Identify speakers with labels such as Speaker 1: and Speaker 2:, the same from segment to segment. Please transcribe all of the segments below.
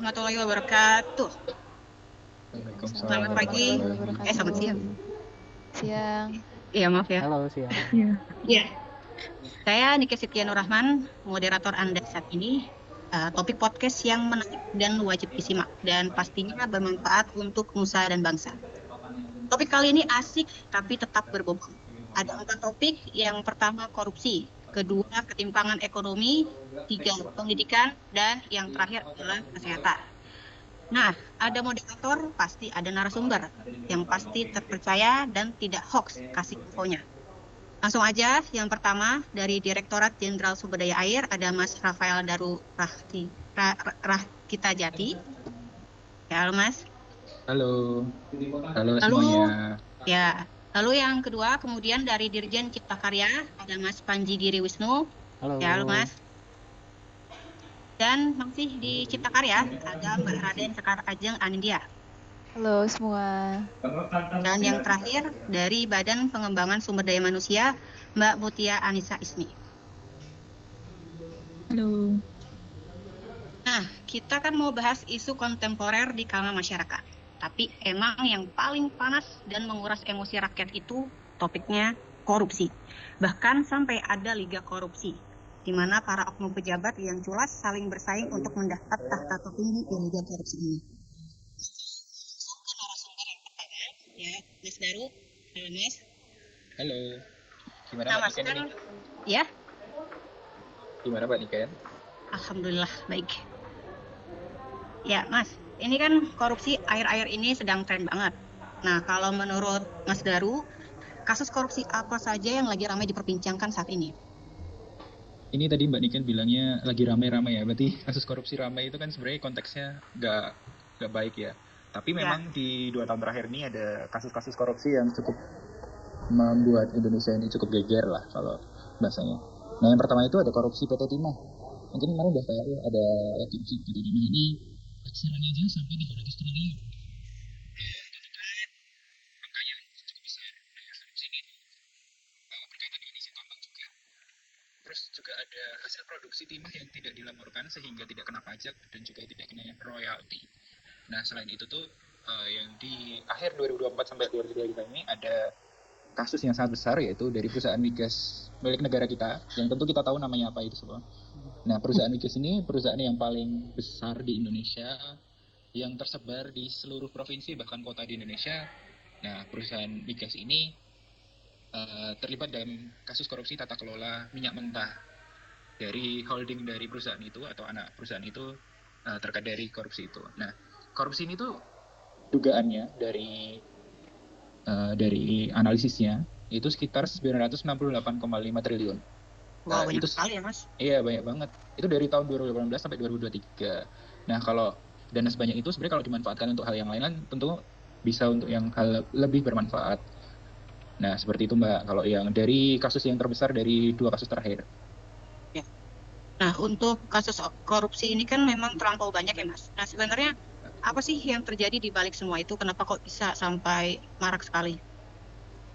Speaker 1: warahmatullahi wabarakatuh. Selamat pagi. Selamat siang.
Speaker 2: Siang.
Speaker 1: Iya, maaf ya.
Speaker 3: Halo, siang.
Speaker 1: Iya. Saya Nike Sitianu Rahman, moderator Anda saat ini. Topik podcast yang menarik dan wajib disimak dan pastinya bermanfaat untuk nusa dan bangsa. Topik kali ini asik tapi tetap berbobot. Ada 4 topik. Yang pertama korupsi, kedua ketimpangan ekonomi, 3 pendidikan, dan yang terakhir adalah kesehatan. Nah, ada moderator, pasti ada narasumber yang pasti terpercaya dan tidak hoax kasih infonya. Langsung aja, yang pertama dari Direktorat Jenderal Sumber Daya Air ada Mas Rafael Daru Rahkita Jati. Ya, halo Mas.
Speaker 3: Halo. Halo
Speaker 1: Lalu,
Speaker 3: semuanya.
Speaker 1: ya, lalu yang kedua kemudian dari Dirjen Cipta Karya ada Mas Panji Giri Wisnu.
Speaker 3: Halo.
Speaker 1: Ya, halo Mas. Dan masih di Cipta Karya ada Mbak Raden Sekar Ajeng Anindya.
Speaker 2: Halo semua.
Speaker 1: Dan yang terakhir dari Badan Pengembangan Sumber Daya Manusia Mbak Mutia Anissa Ismi.
Speaker 4: Halo.
Speaker 1: Nah, kita kan mau bahas isu kontemporer di kalangan masyarakat. Tapi emang yang paling panas dan menguras emosi rakyat itu topiknya korupsi. Bahkan sampai ada liga korupsi, di mana para oknum pejabat yang culas saling bersaing untuk mendapat tahta tertinggi di liga korupsi ini. Ya, Mas Daru. Halo, Mas.
Speaker 3: Halo. Gimana
Speaker 1: Nah,
Speaker 3: Mbak
Speaker 1: Mas
Speaker 3: Niken
Speaker 1: kan,
Speaker 3: ini?
Speaker 1: ya,
Speaker 3: Gimana Mbak Niken?
Speaker 1: Alhamdulillah baik. Ya, Mas, ini kan korupsi akhir-akhir ini sedang tren banget. Nah, kalau menurut Mas Daru, kasus korupsi apa saja yang lagi ramai diperbincangkan saat ini?
Speaker 3: Ini tadi Mbak Niken bilangnya lagi ramai-ramai ya. Berarti kasus korupsi ramai itu kan sebenarnya konteksnya nggak baik ya. Tapi memang di 2 tahun terakhir ini ada kasus-kasus korupsi yang cukup membuat Indonesia ini cukup geger lah kalau bahasanya. Nah, yang pertama itu ada korupsi PT Timah. Mungkin kemarin udah tahu ada korupsi PT Timah ini aksirannya aja sampai 300 triliun. Angka yang cukup besar. Nah, korupsi ini berkaitan dengan isi tambang juga. Terus juga ada hasil produksi timah yang tidak dilaporkan sehingga tidak kena pajak dan juga tidak kena royalti. Nah, selain itu tuh yang di akhir 2024 sampai 2023 ini ada kasus yang sangat besar, yaitu dari perusahaan migas milik negara kita, yang tentu kita tahu namanya apa itu semua. Nah, perusahaan migas ini perusahaan yang paling besar di Indonesia, yang tersebar di seluruh provinsi bahkan kota di Indonesia. Nah, perusahaan migas ini terlibat dalam kasus korupsi tata kelola minyak mentah dari holding dari perusahaan itu atau anak perusahaan itu terkait dari korupsi itu. Nah, korupsi ini tuh dugaannya dari analisisnya itu sekitar 968,5 triliun.
Speaker 1: Wow, banyak
Speaker 3: itu
Speaker 1: sekali ya, Mas.
Speaker 3: Iya, banyak banget. Itu dari tahun 2018 sampai 2023. Nah, kalau dana sebanyak itu sebenarnya kalau dimanfaatkan untuk hal yang lain kan tentu bisa untuk yang hal lebih bermanfaat. Nah, seperti itu Mbak, kalau yang dari kasus yang terbesar dari 2 kasus terakhir.
Speaker 1: Ya. Nah, untuk kasus korupsi ini kan memang terlampau banyak ya, Mas. Nah, sebenarnya apa sih yang terjadi di balik semua itu? Kenapa kok bisa sampai marak sekali?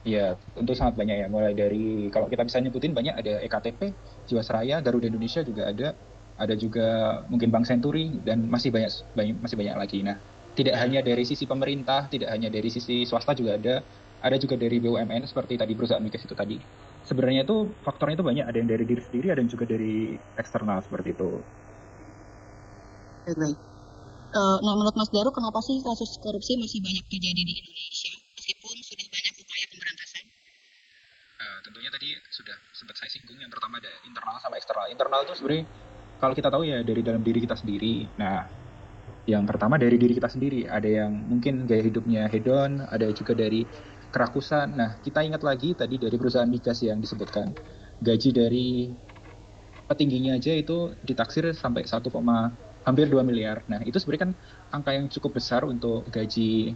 Speaker 3: Iya, tentu sangat banyak ya. Mulai dari, kalau kita bisa nyebutin banyak, ada EKTP, Jiwasraya, Garuda Indonesia juga ada juga mungkin Bank Senturi, dan masih banyak lagi. Nah, tidak hanya dari sisi pemerintah, tidak hanya dari sisi swasta juga ada juga dari BUMN seperti tadi perusahaan migas itu tadi. Sebenarnya itu faktornya itu banyak, ada yang dari diri sendiri, ada yang juga dari eksternal seperti itu.
Speaker 1: Baik. Nah, menurut Mas Daru, kenapa sih kasus korupsi masih banyak terjadi di Indonesia meskipun sudah banyak upaya pemberantasan?
Speaker 3: Tentunya tadi sudah sempat saya singgung, yang pertama ada internal sama eksternal. Internal itu sebenarnya kalau kita tahu ya dari dalam diri kita sendiri. Nah, yang pertama dari diri kita sendiri, ada yang mungkin gaya hidupnya hedon, ada juga dari kerakusan. Nah, kita ingat lagi tadi dari perusahaan migas yang disebutkan, gaji dari petingginya aja itu ditaksir sampai hampir 2 miliar. Nah, itu sebenarnya kan angka yang cukup besar untuk gaji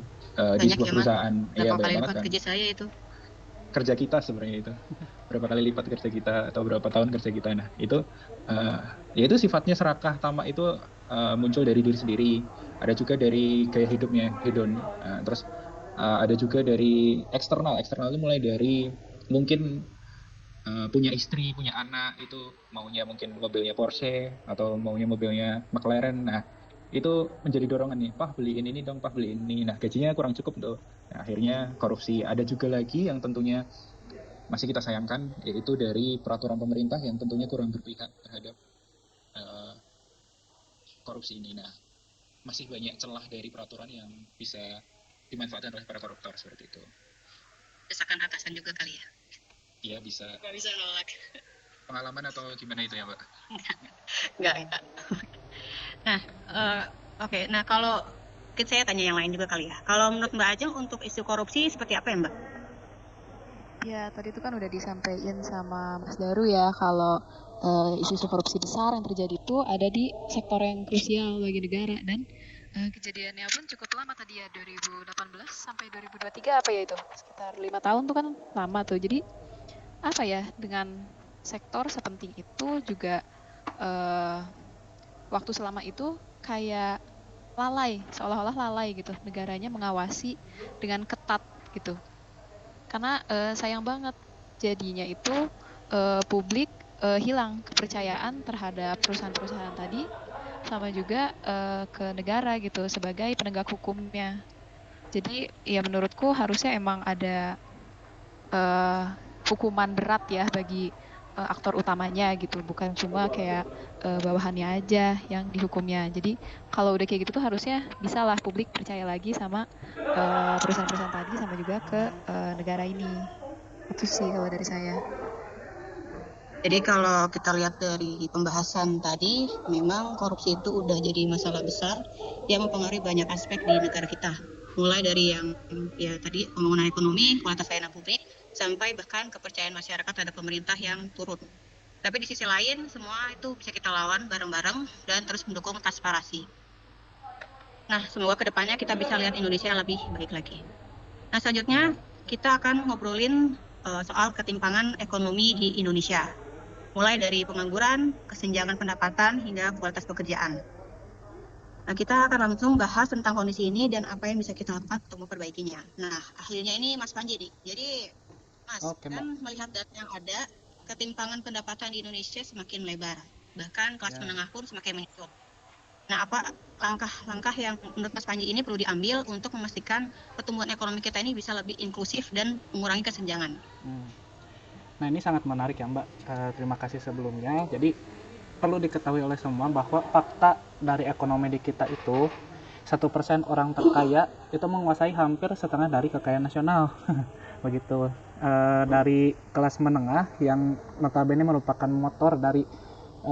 Speaker 3: di sebuah
Speaker 1: ya,
Speaker 3: perusahaan.
Speaker 1: Iya,
Speaker 3: banyak
Speaker 1: kali
Speaker 3: banget
Speaker 1: lipat
Speaker 3: kan.
Speaker 1: gaji saya itu.
Speaker 3: Kerja kita sebenarnya itu. Berapa kali lipat kerja kita atau berapa tahun kerja kita. Nah, itu ya itu sifatnya serakah tamak itu muncul dari diri sendiri. Ada juga dari gaya hidupnya hedon. Terus ada juga dari eksternal. Eksternal itu mulai dari mungkin punya istri, punya anak, itu maunya mungkin mobilnya Porsche atau maunya mobilnya McLaren. Nah, itu menjadi dorongan nih, Pak beliin ini dong, Pak beliin ini. Nah gajinya kurang cukup tuh. Nah, akhirnya korupsi. Ada juga lagi yang tentunya masih kita sayangkan, yaitu dari peraturan pemerintah yang tentunya kurang berpihak terhadap uh, korupsi ini. Nah, masih banyak celah dari peraturan yang bisa dimanfaatkan oleh para koruptor seperti itu.
Speaker 1: Desakan atasan juga kali ya?
Speaker 3: Iya bisa.
Speaker 1: Nggak bisa nolak.
Speaker 3: Pengalaman atau gimana itu ya, Mbak?
Speaker 1: Nggak. Nah, oke. Nah, kalau saya tanya yang lain juga kali ya. Kalau menurut Mbak Ajeng untuk isu korupsi seperti apa ya, Mbak?
Speaker 2: Ya, tadi itu kan udah disampaikan sama Mas Daru ya, kalau isu-isu korupsi besar yang terjadi itu ada di sektor yang krusial bagi negara, dan kejadiannya pun cukup lama tadi ya, 2018 sampai 2023 apa ya itu? Sekitar 5 tahun tuh kan lama tuh. Jadi apa ya, dengan sektor sepenting itu juga waktu selama itu kayak lalai, seolah-olah lalai gitu. Negaranya mengawasi dengan ketat gitu. Karena sayang banget jadinya itu publik hilang kepercayaan terhadap perusahaan-perusahaan tadi, sama juga ke negara gitu sebagai penegak hukumnya. Jadi ya menurutku harusnya emang ada hukuman berat ya bagi aktor utamanya gitu, bukan cuma kayak bawahannya aja yang dihukumnya. Jadi kalau udah kayak gitu tuh harusnya bisa lah publik percaya lagi sama perusahaan-perusahaan tadi, sama juga ke negara ini. Itu sih kalau dari saya.
Speaker 1: Jadi kalau kita lihat dari pembahasan tadi, memang korupsi itu udah jadi masalah besar yang mempengaruhi banyak aspek di negara kita. Mulai dari yang ya tadi pembangunan ekonomi, kualitas layanan publik, sampai bahkan kepercayaan masyarakat terhadap pemerintah yang turun. Tapi di sisi lain, semua itu bisa kita lawan bareng-bareng dan terus mendukung transparansi. Nah, semoga kedepannya kita bisa lihat Indonesia lebih baik lagi. Nah, selanjutnya kita akan ngobrolin soal ketimpangan ekonomi di Indonesia. Mulai dari pengangguran, kesenjangan pendapatan, hingga kualitas pekerjaan. Nah, kita akan langsung bahas tentang kondisi ini dan apa yang bisa kita lakukan untuk memperbaikinya. Nah, ahlinya ini Mas Panji nih. Jadi, Mas, kan melihat data yang ada, ketimpangan pendapatan di Indonesia semakin lebar. Bahkan kelas menengah pun semakin meningkat. Nah, apa langkah-langkah yang menurut Mas Panji ini perlu diambil untuk memastikan pertumbuhan ekonomi kita ini bisa lebih inklusif dan mengurangi kesenjangan?
Speaker 4: Nah, ini sangat menarik ya, Mbak. Terima kasih sebelumnya. Jadi perlu diketahui oleh semua bahwa fakta dari ekonomi di kita itu 1% orang terkaya itu menguasai hampir setengah dari kekayaan nasional. Begitu. Dari kelas menengah yang notabene merupakan motor dari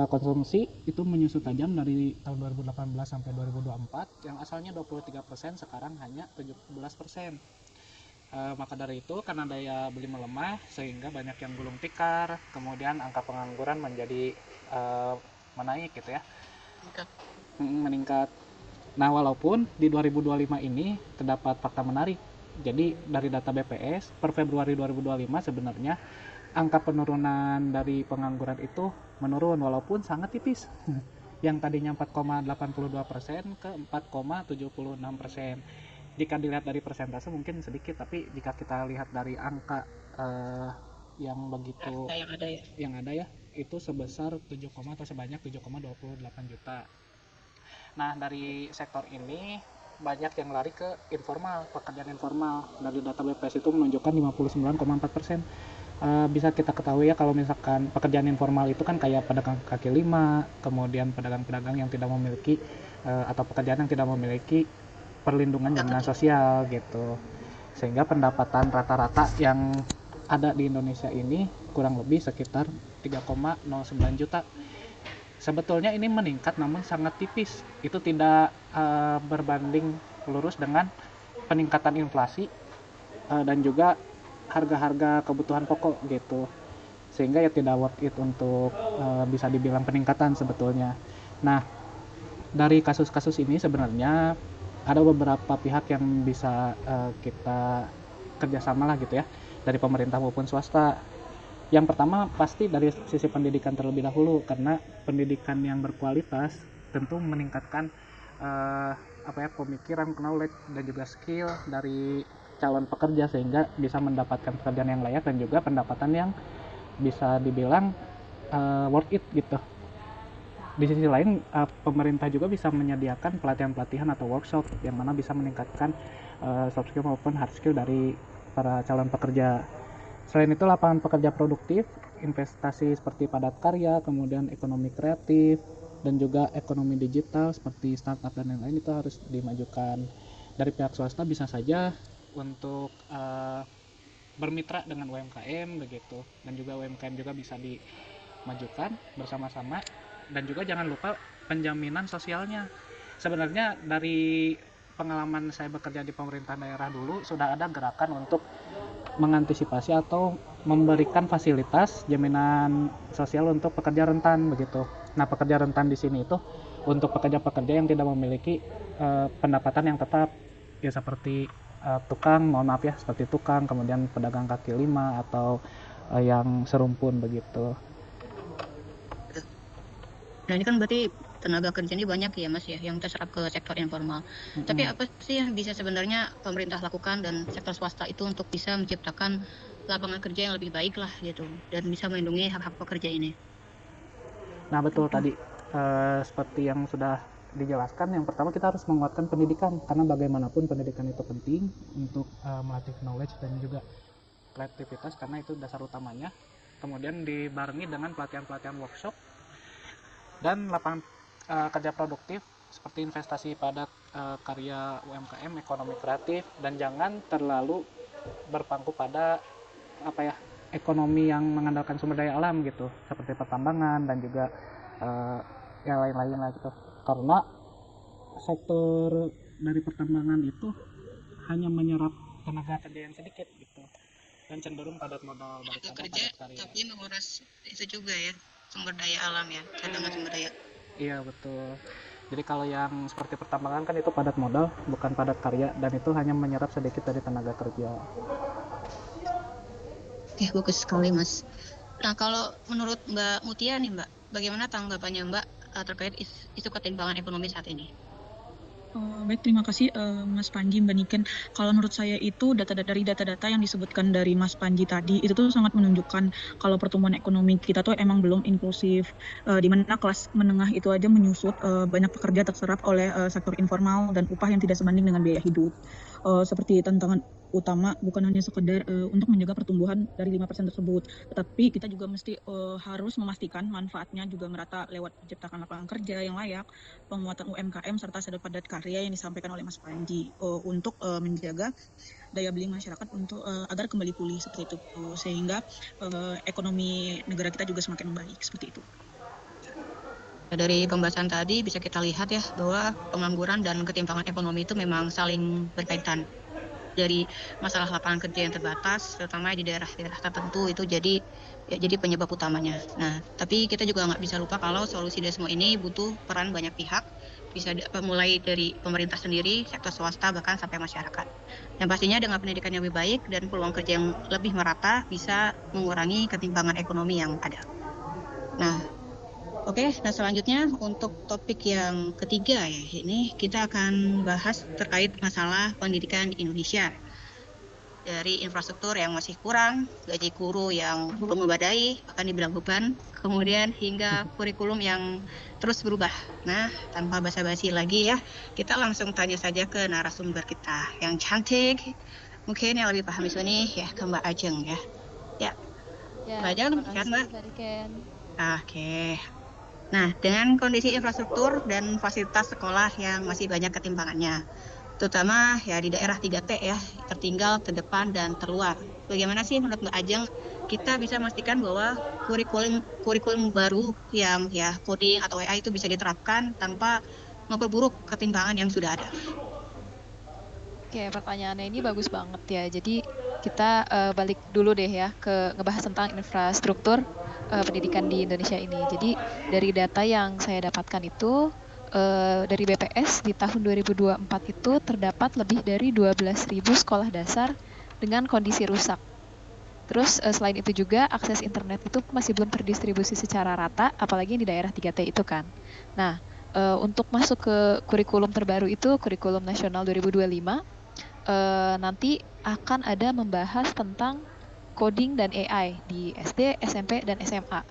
Speaker 4: konsumsi itu menyusut tajam dari tahun 2018 sampai 2024, yang asalnya 23%, sekarang hanya 17%. Maka dari itu, karena daya beli melemah sehingga banyak yang gulung tikar, kemudian angka pengangguran menjadi menaik gitu ya, meningkat. Nah, walaupun di 2025 ini terdapat fakta menarik. Jadi dari data BPS per Februari 2025 sebenarnya angka penurunan dari pengangguran itu menurun walaupun sangat tipis. Yang tadinya 4,82% ke 4,76%. Jika dilihat dari persentase mungkin sedikit, tapi jika kita lihat dari angka yang begitu yang ada ya, itu sebesar 7, atau sebanyak 7,28 juta. Nah, dari sektor ini banyak yang lari ke informal, pekerjaan informal. Dari data BPS itu menunjukkan 59,4%. Bisa kita ketahui ya, kalau misalkan pekerjaan informal itu kan kayak pedagang kaki lima, kemudian pedagang-pedagang yang tidak memiliki atau pekerjaan yang tidak memiliki perlindungan jaminan sosial gitu, sehingga pendapatan rata-rata yang ada di Indonesia ini kurang lebih sekitar 3,09 juta. Sebetulnya ini meningkat namun sangat tipis, itu tidak berbanding lurus dengan peningkatan inflasi dan juga harga-harga kebutuhan pokok gitu, sehingga ya tidak worth it untuk bisa dibilang peningkatan sebetulnya. Nah, dari kasus-kasus ini sebenarnya ada beberapa pihak yang bisa kita kerjasama lah gitu ya, dari pemerintah maupun swasta. Yang pertama pasti dari sisi pendidikan terlebih dahulu, karena pendidikan yang berkualitas tentu meningkatkan pemikiran, knowledge, dan juga skill dari calon pekerja, sehingga bisa mendapatkan pekerjaan yang layak dan juga pendapatan yang bisa dibilang worth it gitu. di sisi lain pemerintah juga bisa menyediakan pelatihan-pelatihan atau workshop yang mana bisa meningkatkan soft skill maupun hard skill dari para calon pekerja. Selain itu, lapangan pekerja produktif, investasi seperti padat karya, kemudian ekonomi kreatif, dan juga ekonomi digital seperti startup dan lain-lain itu harus dimajukan. Dari pihak swasta bisa saja untuk bermitra dengan UMKM begitu, dan juga UMKM juga bisa dimajukan bersama-sama. Dan juga jangan lupa penjaminan sosialnya. Sebenarnya dari pengalaman saya bekerja di pemerintah daerah dulu sudah ada gerakan untuk mengantisipasi atau memberikan fasilitas jaminan sosial untuk pekerja rentan begitu. Nah, pekerja rentan di sini itu untuk pekerja-pekerja yang tidak memiliki pendapatan yang tetap, ya seperti tukang, mohon maaf ya, seperti tukang, kemudian pedagang kaki lima atau yang serumpun begitu.
Speaker 1: Nah, ini kan berarti tenaga kerja ini banyak ya Mas ya, yang terserap ke sektor informal. Tapi apa sih yang bisa sebenarnya pemerintah lakukan dan sektor swasta itu untuk bisa menciptakan lapangan kerja yang lebih baik lah gitu, dan bisa melindungi hak-hak pekerja ini?
Speaker 4: Nah, betul tadi seperti yang sudah dijelaskan, yang pertama kita harus menguatkan pendidikan, karena bagaimanapun pendidikan itu penting untuk melatih knowledge dan juga kreativitas, karena itu dasar utamanya. Kemudian dibarengi dengan pelatihan-pelatihan workshop dan lapangan kerja produktif seperti investasi pada karya UMKM, ekonomi kreatif, dan jangan terlalu berpangku pada ekonomi yang mengandalkan sumber daya alam gitu, seperti pertambangan dan juga yang lain-lain lah gitu. Karena sektor dari pertambangan itu hanya menyerap tenaga kerja yang sedikit gitu, dan cenderung padat modal daripada padat karya.
Speaker 1: Tapi menguras itu juga ya, sumber daya alam ya, cadangan sumber daya.
Speaker 4: Iya, betul. Jadi kalau yang seperti pertambangan kan itu padat modal, bukan padat karya, dan itu hanya menyerap sedikit dari tenaga kerja.
Speaker 1: Oke, bagus sekali Mas. Nah, kalau menurut Mbak Mutia nih Mbak, bagaimana tanggapannya Mbak terkait isu ketimpangan ekonomi saat ini?
Speaker 5: Baik, terima kasih Mas Panji, Mbak Niken. Kalau menurut saya itu dari data-data yang disebutkan dari Mas Panji tadi itu tuh sangat menunjukkan kalau pertumbuhan ekonomi kita tuh emang belum inklusif, di mana kelas menengah itu aja menyusut, banyak pekerja terserap oleh sektor informal dan upah yang tidak sebanding dengan biaya hidup. Seperti tantangan utama bukan hanya sekedar untuk menjaga pertumbuhan dari 5% tersebut, tetapi kita juga mesti harus memastikan manfaatnya juga merata lewat menciptakan lapangan kerja yang layak, penguatan UMKM serta sadar padat karya yang disampaikan oleh Mas Panji untuk menjaga daya beli masyarakat untuk agar kembali pulih seperti itu, sehingga ekonomi negara kita juga semakin membaik seperti itu.
Speaker 1: Dari pembahasan tadi bisa kita lihat ya bahwa pengangguran dan ketimpangan ekonomi itu memang saling berkaitan. Dari masalah lapangan kerja yang terbatas, terutama di daerah-daerah tertentu, itu jadi penyebab utamanya. Nah, tapi kita juga nggak bisa lupa kalau solusi dari semua ini butuh peran banyak pihak, bisa mulai dari pemerintah sendiri, sektor swasta, bahkan sampai masyarakat. Yang pastinya dengan pendidikan yang lebih baik dan peluang kerja yang lebih merata bisa mengurangi ketimpangan ekonomi yang ada. Nah, oke, nah selanjutnya untuk topik yang ketiga ya, ini kita akan bahas terkait masalah pendidikan di Indonesia. Dari infrastruktur yang masih kurang, gaji guru yang belum memadai, bahkan dibilang beban, kemudian hingga kurikulum yang terus berubah. Nah, tanpa basa-basi lagi ya, kita langsung tanya saja ke narasumber kita yang cantik, mungkin yang lebih paham isu ini ya, ke Mbak Ajeng ya. Ya, Mbak Ajeng, kan Mbak? Oke. Nah, dengan kondisi infrastruktur dan fasilitas sekolah yang masih banyak ketimpangannya, terutama ya di daerah 3T ya, tertinggal, terdepan, dan terluar. Bagaimana sih menurut Mbak Ajeng kita bisa memastikan bahwa kurikulum baru yang ya coding atau AI itu bisa diterapkan tanpa memperburuk ketimpangan yang sudah ada?
Speaker 2: Oke, pertanyaannya ini bagus banget ya. Jadi kita balik dulu deh ya ke ngebahas tentang infrastruktur pendidikan di Indonesia ini. Jadi dari data yang saya dapatkan itu dari BPS di tahun 2024 itu terdapat lebih dari 12.000 sekolah dasar dengan kondisi rusak. Terus selain itu juga akses internet itu masih belum terdistribusi secara rata, apalagi di daerah 3T itu kan. Nah, untuk masuk ke kurikulum terbaru itu, kurikulum nasional 2025, nanti akan ada membahas tentang coding dan AI di SD, SMP, dan SMA.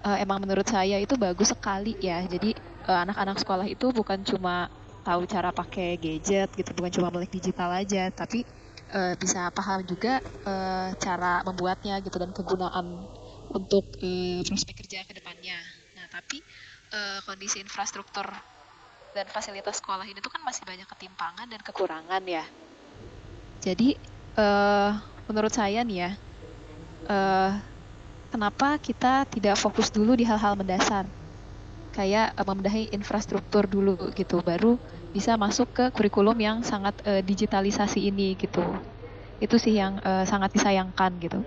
Speaker 2: emang menurut saya itu bagus sekali ya. Jadi anak-anak sekolah itu bukan cuma tahu cara pakai gadget gitu, bukan cuma melek digital aja, tapi bisa paham juga cara membuatnya gitu dan kegunaan untuk prospek kerja ke depannya. Nah, tapi kondisi infrastruktur dan fasilitas sekolah ini tuh kan masih banyak ketimpangan dan kekurangan ya. Jadi menurut saya nih ya, eh, kenapa kita tidak fokus dulu di hal-hal mendasar, kayak membenahi infrastruktur dulu gitu, baru bisa masuk ke kurikulum yang sangat digitalisasi ini gitu. Itu sih yang sangat disayangkan gitu.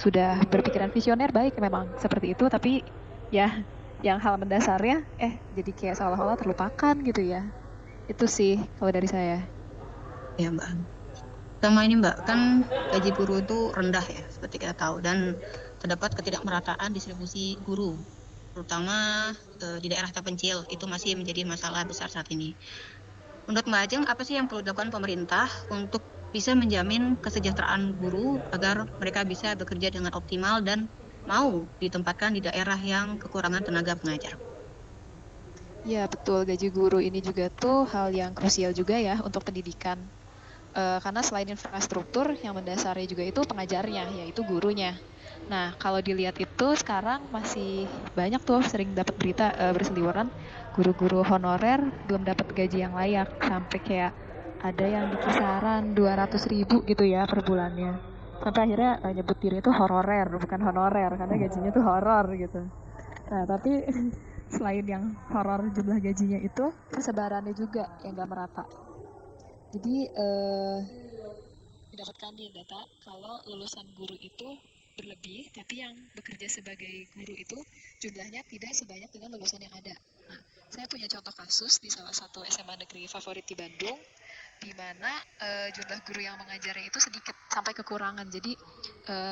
Speaker 2: Sudah berpikiran visioner baik memang seperti itu, tapi ya yang hal mendasarnya jadi kayak seolah-olah terlupakan gitu ya. Itu sih kalau dari saya.
Speaker 1: Ya Mbak. Sama ini Mbak, kan gaji guru itu rendah ya, seperti kita tahu, dan terdapat ketidakmerataan distribusi guru, terutama di daerah terpencil. Itu masih menjadi masalah besar saat ini. Menurut Mbak Ajeng, apa sih yang perlu dilakukan pemerintah untuk bisa menjamin kesejahteraan guru agar mereka bisa bekerja dengan optimal dan mau ditempatkan di daerah yang kekurangan tenaga pengajar?
Speaker 2: Ya betul, gaji guru ini juga tuh hal yang krusial juga ya untuk pendidikan. Karena selain infrastruktur, yang mendasarnya juga itu pengajarnya, yaitu gurunya. Nah, kalau dilihat itu sekarang masih banyak tuh sering dapat berita berseliweran guru-guru honorer belum dapat gaji yang layak, sampai kayak ada yang di kisaran 200.000 gitu ya per bulannya. Sampai akhirnya nyebut diri itu hororer, bukan honorer, karena gajinya tuh horor gitu. Nah, tapi selain yang horor jumlah gajinya itu, persebarannya juga yang gak merata. Jadi didapatkan di data kalau lulusan guru itu berlebih, tapi yang bekerja sebagai guru itu jumlahnya tidak sebanyak dengan lulusan yang ada. Nah, saya punya contoh kasus di salah satu SMA negeri favorit di Bandung, di mana jumlah guru yang mengajarnya itu sedikit sampai kekurangan. Jadi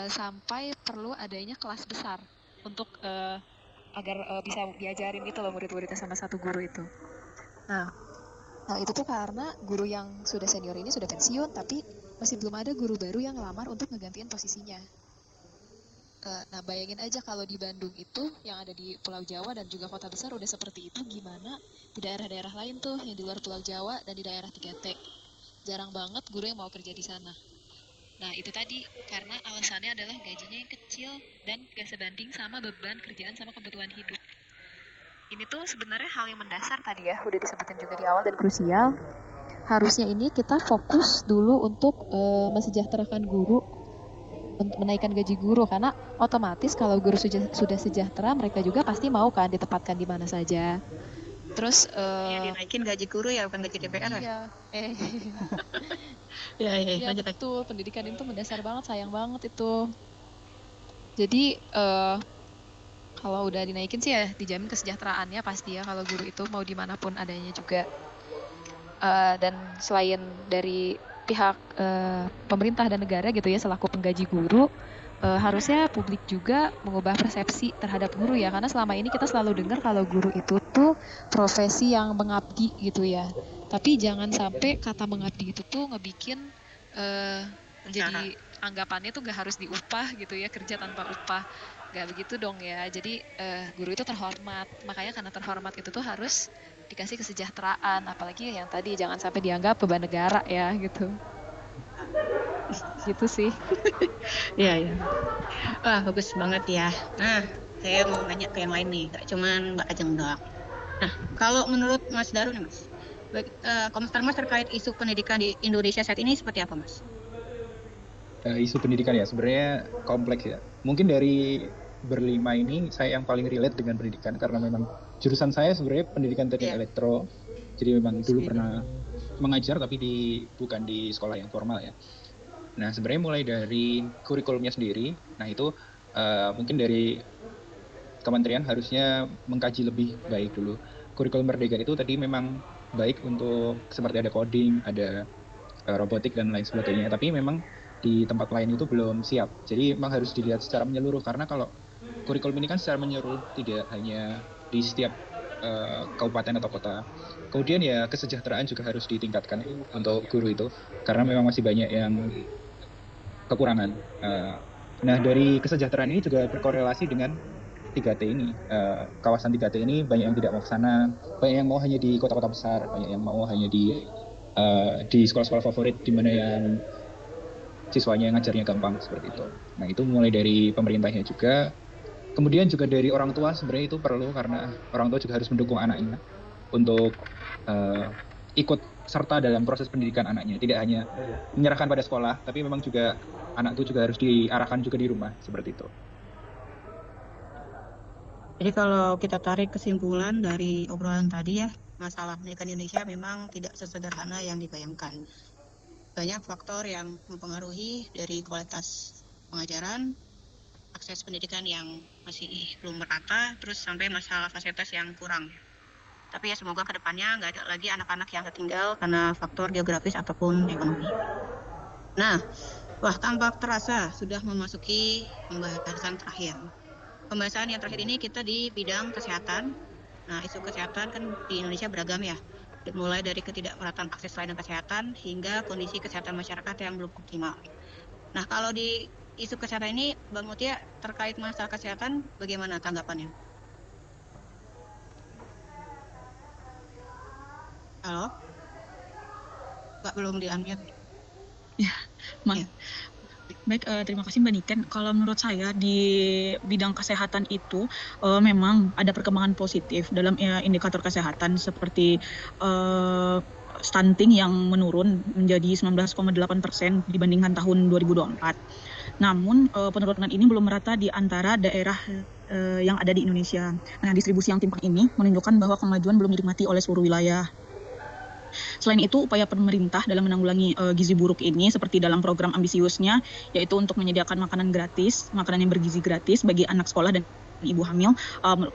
Speaker 2: sampai perlu adanya kelas besar untuk agar bisa diajarin itu loh murid-muridnya sama satu guru itu. Nah, itu tuh karena guru yang sudah senior ini sudah pensiun, tapi masih belum ada guru baru yang ngelamar untuk ngegantiin posisinya. Nah, bayangin aja kalau di Bandung itu, yang ada di Pulau Jawa dan juga kota besar udah seperti itu, gimana di daerah-daerah lain tuh, yang di luar Pulau Jawa dan di daerah 3T. Jarang banget guru yang mau kerja di sana. Nah, itu tadi, karena alasannya adalah gajinya yang kecil dan gak sebanding sama beban kerjaan sama kebutuhan hidup. Ini tuh sebenarnya hal yang mendasar tadi ya, udah disebutin juga di awal dan krusial. Harusnya ini kita fokus dulu untuk mensejahterakan guru, untuk menaikkan gaji guru, karena otomatis kalau guru sudah sejahtera, mereka juga pasti mau kan ditempatkan di mana saja. Terus
Speaker 1: Ya, dinaikin gaji guru ya, bukan gaji DPR ya?
Speaker 2: Iya,
Speaker 1: Ya, lanjut lagi.
Speaker 2: betul, pendidikan itu mendasar banget, sayang banget itu. Jadi kalau udah dinaikin sih ya dijamin kesejahteraannya pasti ya, kalau guru itu mau dimanapun adanya juga. Dan selain dari pihak pemerintah dan negara gitu ya selaku penggaji guru, harusnya publik juga mengubah persepsi terhadap guru ya, karena selama ini kita selalu dengar kalau guru itu tuh profesi yang mengabdi gitu ya, tapi jangan sampai kata mengabdi itu tuh ngebikin jadi anggapannya tuh gak harus diupah gitu ya, kerja tanpa upah, gak begitu dong ya. Jadi guru itu terhormat, makanya karena terhormat itu tuh harus dikasih kesejahteraan, apalagi yang tadi jangan sampai dianggap beban negara ya gitu. Gitu sih.
Speaker 1: Iya. Wah, bagus banget ya. Nah, saya mau nanya ke yang lain nih, gak cuman Mbak Ajeng doang. Nah, kalau menurut Mas Daru nih Mas, komentar Mas terkait isu pendidikan di Indonesia saat ini seperti apa Mas?
Speaker 3: Isu pendidikan ya sebenarnya kompleks ya. Mungkin dari berlima ini saya yang paling relate dengan pendidikan karena memang jurusan saya sebenarnya pendidikan teknik elektro. Jadi memang dulu pernah mengajar tapi bukan di sekolah yang formal ya. Nah, sebenarnya mulai dari kurikulumnya sendiri, nah itu mungkin dari kementerian harusnya mengkaji lebih baik dulu. Kurikulum Merdeka itu tadi memang baik untuk seperti ada coding, ada robotik dan lain sebagainya, tapi memang di tempat lain itu belum siap. Jadi memang harus dilihat secara menyeluruh, karena kalau kurikulum ini kan secara menyeluruh, tidak hanya di setiap kabupaten atau kota. Kemudian ya kesejahteraan juga harus ditingkatkan untuk guru itu, karena memang masih banyak yang kekurangan. Nah, dari kesejahteraan ini juga berkorelasi dengan 3T ini, kawasan 3T ini banyak yang tidak mau ke sana, banyak yang mau hanya di kota-kota besar, banyak yang mau hanya di sekolah-sekolah favorit di mana yang siswanya ngajarnya gampang seperti itu. Nah, itu mulai dari pemerintahnya juga, kemudian juga dari orang tua sebenarnya itu perlu karena orang tua juga harus mendukung anaknya untuk ikut serta dalam proses pendidikan anaknya, tidak hanya menyerahkan pada sekolah, tapi memang juga anak itu juga harus diarahkan juga di rumah seperti itu.
Speaker 1: Jadi kalau kita tarik kesimpulan dari obrolan tadi ya, masalah pendidikan Indonesia memang tidak sesederhana yang dibayangkan. Banyak faktor yang mempengaruhi dari kualitas pengajaran, akses pendidikan yang masih belum merata, terus sampai masalah fasilitas yang kurang. Tapi ya semoga kedepannya nggak ada lagi anak-anak yang tertinggal karena faktor geografis ataupun ekonomi. Nah, wah tampak terasa sudah memasuki pembahasan terakhir. Pembahasan yang terakhir ini kita di bidang kesehatan. Nah, isu kesehatan kan di Indonesia beragam ya. Mulai dari ketidakmerataan akses layanan kesehatan hingga kondisi kesehatan masyarakat yang belum optimal. Nah, kalau di isu kesehatan ini, Bang Mutia, terkait masalah kesehatan, bagaimana tanggapannya? Halo? Mbak belum di-unmute.
Speaker 5: Ya,
Speaker 1: Ya.
Speaker 5: baik, terima kasih Mbak Niken. Kalau menurut saya di bidang kesehatan itu memang ada perkembangan positif dalam indikator kesehatan seperti stunting yang menurun menjadi 19,8% dibandingkan tahun 2024. Namun penurunan ini belum merata di antara daerah yang ada di Indonesia. Nah, distribusi yang timpang ini menunjukkan bahwa kemajuan belum dinikmati oleh seluruh wilayah. Selain itu, upaya pemerintah dalam menanggulangi gizi buruk ini seperti dalam program ambisiusnya, yaitu untuk menyediakan makanan gratis, makanan yang bergizi gratis bagi anak sekolah dan ibu hamil,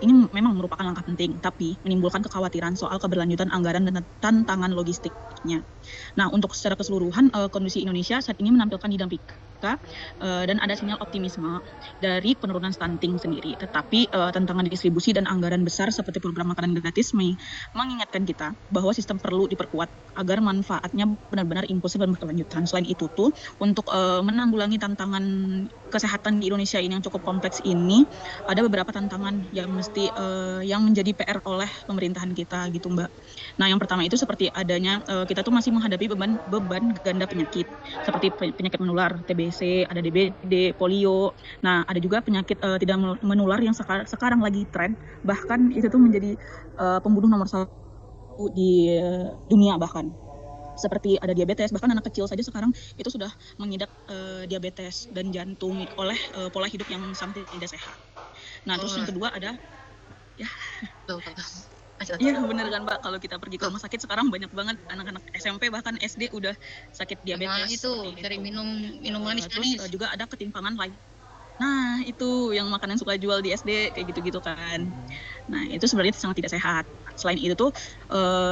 Speaker 5: ini memang merupakan langkah penting, tapi menimbulkan kekhawatiran soal keberlanjutan anggaran dan tantangan logistiknya. Nah, untuk secara keseluruhan, kondisi Indonesia saat ini menampilkan dinamika dan ada sinyal optimisme dari penurunan stunting sendiri. Tetapi tantangan distribusi dan anggaran besar seperti program makanan gratis mengingatkan kita bahwa sistem perlu diperkuat agar manfaatnya benar-benar inklusif dan berkelanjutan. Selain itu tuh, untuk menanggulangi tantangan kesehatan di Indonesia ini yang cukup kompleks ini, ada beberapa tantangan yang yang menjadi PR oleh pemerintahan kita gitu, Mbak. Nah, yang pertama itu seperti adanya kita tuh masih menghadapi beban ganda penyakit seperti penyakit menular, TBC, ada DBD, polio. Nah, ada juga penyakit tidak menular yang sekarang lagi tren, bahkan itu tuh menjadi pembunuh nomor 1 di dunia bahkan. Seperti ada diabetes, bahkan anak kecil saja sekarang itu sudah mengidap diabetes dan jantung oleh pola hidup yang sangat tidak sehat. Nah, terus yang kedua ada iya bener kan Mbak, kalau kita pergi ke rumah sakit sekarang banyak banget anak-anak SMP bahkan SD udah sakit diabetes.
Speaker 1: Nah, itu sering minum manis.
Speaker 5: Terus juga ada ketimpangan lain. Nah, itu yang makanan suka jual di SD kayak gitu-gitu kan. Nah, itu sebenarnya sangat tidak sehat. Selain itu tuh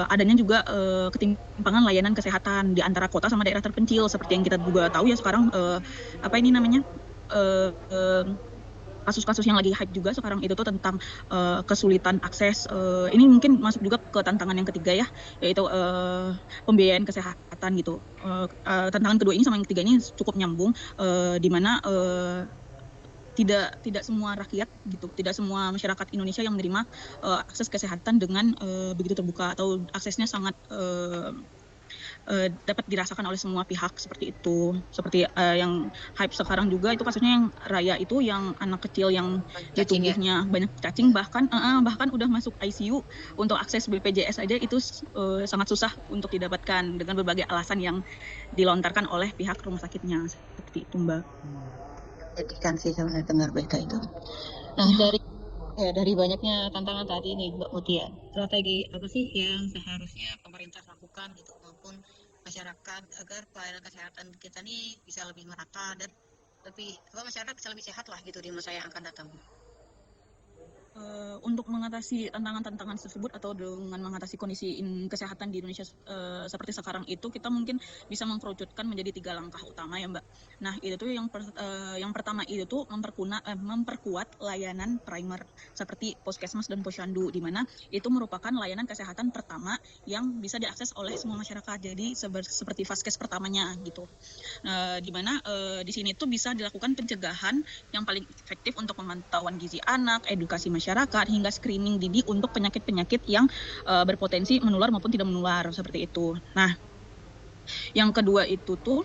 Speaker 5: adanya juga ketimpangan layanan kesehatan di antara kota sama daerah terpencil seperti yang kita juga tahu ya sekarang kasus-kasus yang lagi hype juga sekarang itu tuh tentang kesulitan akses. Ini mungkin masuk juga ke tantangan yang ketiga ya, yaitu pembiayaan kesehatan gitu. Tantangan kedua ini sama yang ketiga ini cukup nyambung, di mana tidak semua rakyat gitu, tidak semua masyarakat Indonesia yang menerima akses kesehatan dengan begitu terbuka atau aksesnya sangat dapat dirasakan oleh semua pihak seperti itu. Seperti yang hype sekarang juga itu kasusnya yang Raya itu yang anak kecil yang di tubuhnya banyak cacing, bahkan udah masuk ICU. Untuk akses BPJS aja itu sangat susah untuk didapatkan dengan berbagai alasan yang dilontarkan oleh pihak rumah sakitnya seperti itu, Mbak.
Speaker 1: Kan sih sebenarnya dengar berita itu. Nah, dari banyaknya tantangan tadi nih Mbak Mutia, strategi apa sih yang seharusnya pemerintah lakukan gitu maupun masyarakat agar pelayanan kesehatan kita nih bisa lebih merata dan masyarakat bisa lebih sehat lah gitu di masa yang akan datang.
Speaker 5: untuk mengatasi tantangan-tantangan tersebut atau dengan mengatasi kondisi kesehatan di Indonesia seperti sekarang itu, kita mungkin bisa mengkerucutkan menjadi 3 langkah utama ya Mbak. Nah itu tuh yang pertama itu tuh memperkuat layanan primer seperti Puskesmas dan Posyandu, di mana itu merupakan layanan kesehatan pertama yang bisa diakses oleh semua masyarakat. Jadi seperti vaskes pertamanya gitu. Di mana di sini tuh bisa dilakukan pencegahan yang paling efektif untuk pemantauan gizi anak, edukasi masyarakat, hingga screening dini untuk penyakit-penyakit yang berpotensi menular maupun tidak menular seperti itu. Nah, yang kedua itu tuh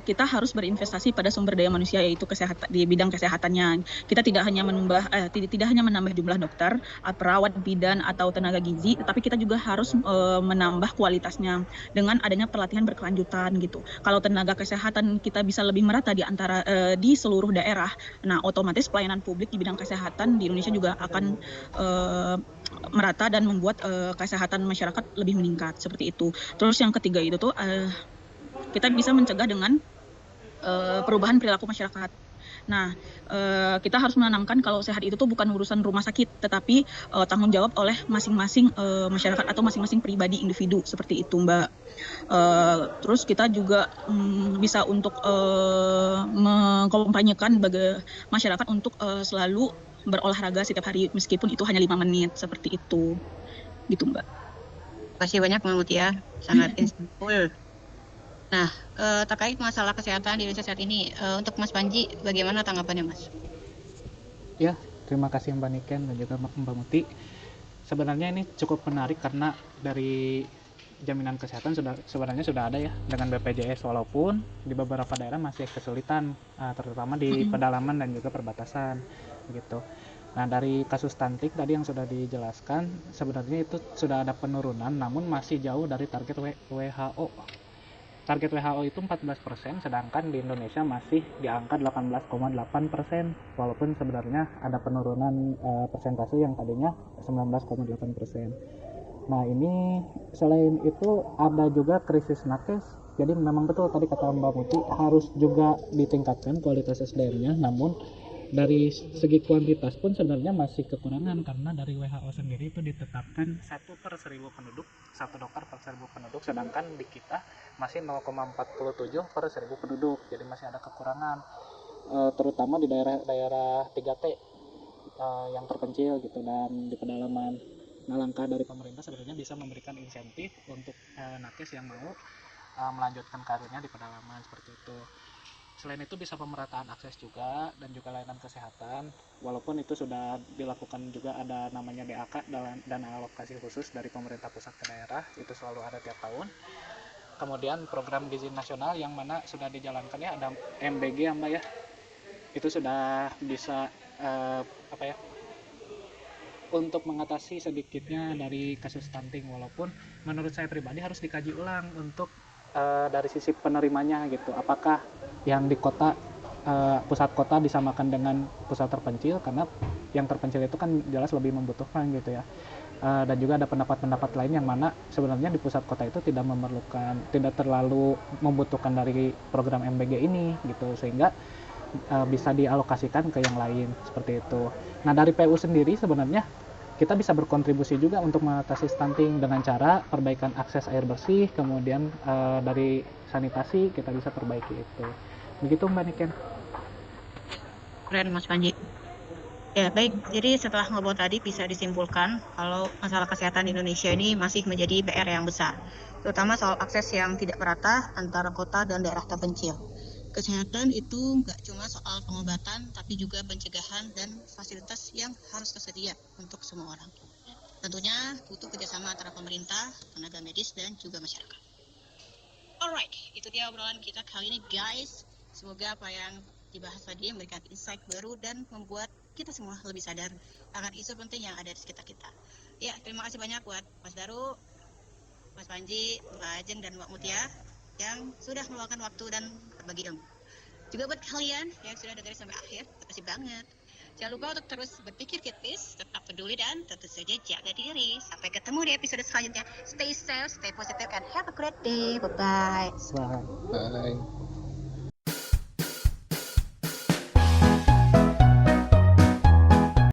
Speaker 5: kita harus berinvestasi pada sumber daya manusia, yaitu kesehatan di bidang kesehatannya. Kita tidak hanya menambah jumlah dokter, perawat, bidan atau tenaga gizi, tetapi kita juga harus menambah kualitasnya dengan adanya pelatihan berkelanjutan gitu. Kalau tenaga kesehatan kita bisa lebih merata di seluruh daerah, nah otomatis pelayanan publik di bidang kesehatan di Indonesia juga akan merata dan membuat kesehatan masyarakat lebih meningkat seperti itu. Terus yang ketiga itu tuh kita bisa mencegah dengan perubahan perilaku masyarakat. Nah, kita harus menanamkan kalau sehat itu tuh bukan urusan rumah sakit, tetapi tanggung jawab oleh masing-masing masyarakat atau masing-masing pribadi individu seperti itu, Mbak. Terus kita juga bisa untuk mengkampanyekan bagi masyarakat untuk selalu berolahraga setiap hari meskipun itu hanya 5 menit seperti itu. Gitu, Mbak.
Speaker 1: Terima kasih banyak Mbak Mutia, sangat insightful. Nah, terkait masalah kesehatan di Indonesia saat ini, untuk Mas Panji, bagaimana tanggapannya Mas?
Speaker 4: Ya, terima kasih Mbak Niken dan juga Mbak Muti. Sebenarnya ini cukup menarik karena dari jaminan kesehatan sebenarnya sudah ada ya dengan BPJS, walaupun di beberapa daerah masih kesulitan, terutama di pedalaman dan juga perbatasan gitu. Nah, dari kasus stunting tadi yang sudah dijelaskan, sebenarnya itu sudah ada penurunan, namun masih jauh dari target WHO. Target WHO itu 14%, sedangkan di Indonesia masih di angka 18,8%, walaupun sebenarnya ada penurunan persentase yang tadinya 19,8%. Nah, ini selain itu ada juga krisis nakes. Jadi memang betul tadi kata Mbak Muti, harus juga ditingkatkan kualitas SDM-nya, namun dari segi kuantitas pun sebenarnya masih kekurangan, karena dari WHO sendiri itu ditetapkan 1/1000 penduduk, 1 dokter per 1000 penduduk, sedangkan di kita masih 0,47 per 1000 penduduk, jadi masih ada kekurangan, terutama di daerah 3T yang terpencil gitu dan di pedalaman. Nah, langkah dari pemerintah sebenarnya bisa memberikan insentif untuk nakes yang mau melanjutkan karirnya di pedalaman seperti itu. Selain itu bisa pemerataan akses juga dan juga layanan kesehatan, walaupun itu sudah dilakukan juga, ada namanya DAK, dana alokasi khusus dari pemerintah pusat ke daerah, itu selalu ada tiap tahun. Kemudian program gizi nasional yang mana sudah dijalankan ya, ada MBG ya Mbak ya, itu sudah bisa untuk mengatasi sedikitnya dari kasus stunting, walaupun menurut saya pribadi harus dikaji ulang untuk dari sisi penerimanya gitu, apakah yang di kota pusat kota disamakan dengan pusat terpencil, karena yang terpencil itu kan jelas lebih membutuhkan gitu ya. Dan juga ada pendapat-pendapat lain yang mana sebenarnya di pusat kota itu tidak terlalu membutuhkan dari program MBG ini gitu, sehingga bisa dialokasikan ke yang lain seperti itu. Nah, dari PU sendiri sebenarnya kita bisa berkontribusi juga untuk mengatasi stunting dengan cara perbaikan akses air bersih, kemudian dari sanitasi kita bisa perbaiki itu. Begitu Mbak Niken.
Speaker 1: Keren Mas Panji. Ya, baik. Jadi setelah ngobrol tadi bisa disimpulkan kalau masalah kesehatan di Indonesia ini masih menjadi PR yang besar, terutama soal akses yang tidak merata antara kota dan daerah terpencil. Kesehatan itu nggak cuma soal pengobatan, tapi juga pencegahan dan fasilitas yang harus tersedia untuk semua orang. Tentunya butuh kerjasama antara pemerintah, tenaga medis, dan juga masyarakat. Alright, itu dia obrolan kita kali ini guys. Semoga apa yang dibahas tadi memberikan insight baru dan membuat kita semua lebih sadar akan isu penting yang ada di sekitar kita. Ya, terima kasih banyak buat Mas Daru, Mas Panji, Mbak Ajeng, dan Mbak Mutia yang sudah meluangkan waktu dan berbagi ilmu. Juga buat kalian yang sudah dengerin sampai akhir, terima kasih banget. Jangan lupa untuk terus berpikir kritis, tetap peduli, dan tentu saja jaga diri. Sampai ketemu di episode selanjutnya. Stay safe, stay positive, and have a great day. Bye-bye.
Speaker 4: Bye.
Speaker 3: Bye.